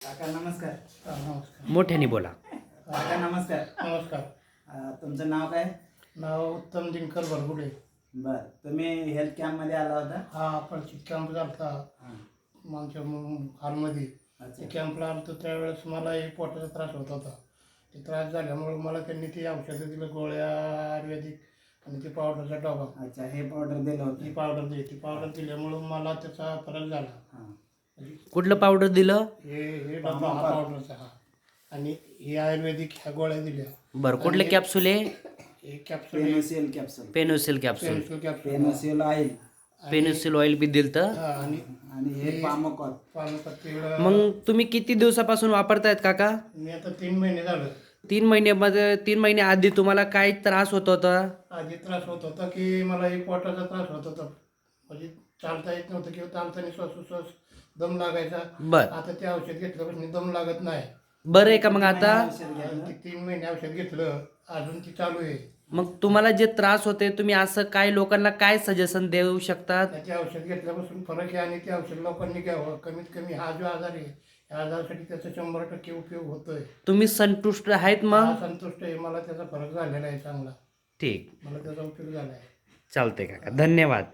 काका नमस्कार. नमस्कार. मोठ्याने बोला. काका नमस्कार. नमस्कार. तुमचं नाव काय? नाव उत्तम दिनकर भरगुडे. बर, तुम्ही हेल्थ कॅम्पमध्ये आला होता? हा आपण कॅम्प झाला हां. आमच्या हॉलमध्ये. अच्छा. ते कॅम्पला आलो तर त्यावेळेस मला एक पोटाचा त्रास होत होता. ते त्रास झाल्यामुळे मला त्यांनी ती औषधं दिलं, गोळ्या आयुर्वेदिक आणि ते पावडरचा डबा. अच्छा, हे पावडर दिलं होतं? ती पावडर ती पावडर दिल्यामुळं मला त्याचा फरक झाला. हां. कुठलं पावडर दिलं? हे डबा हा पावडरचा हा, आणि हे आयुर्वेदिक ह्या गोळ्या दिल्या. बरं, कुठले कॅप्सूल आहे? हे कॅप्सूल पेनोसिल कॅप्सूल. पेनोसिल कॅप्सूल. पेन्सिल कॅप्सूल पेनोसिल ऑइल पेनोसिल ऑइल बी दिलं. हा, आणि आणि हे पामोकॉल. पानपत्ती. मग तुम्ही किती दिवसापासून वापरतायत काका? मी आता 3 महिने झालं. 3 महिने आधी तुम्हाला काय त्रास होत होता? आधी त्रास होत होता की मला एक पोटाचा त्रास होत होता, म्हणजे चालता येत नव्हतं किंवा चालताना श्वासोश्वास दम लागायचा. बर, आता ते औषध घेतल्यापासून दम लागत नाही. बरं आहे का मग आता? औषध घ्यायला? 3 महिने औषध घेतलं, अजून ती चालू आहे. मग तुम्हाला जे त्रास होते तुम्ही असं काय लोकांना काय सजेशन देऊ शकतात? त्याचे औषध घेतल्यापासून फरक आहे, आणि ते औषध लोकांनी घ्यावं. कमीत कमी हा जो आजार आहे, या आजारासाठी त्याचा 100% उपयोग होतोय. तुम्ही संतुष्ट आहेत हा, मग? संतुष्ट आहे. मला त्याचा फरक झालेला आहे चांगला. ठीक, मला त्याचा उपयोग झाला आहे. चालतंय काका, धन्यवाद.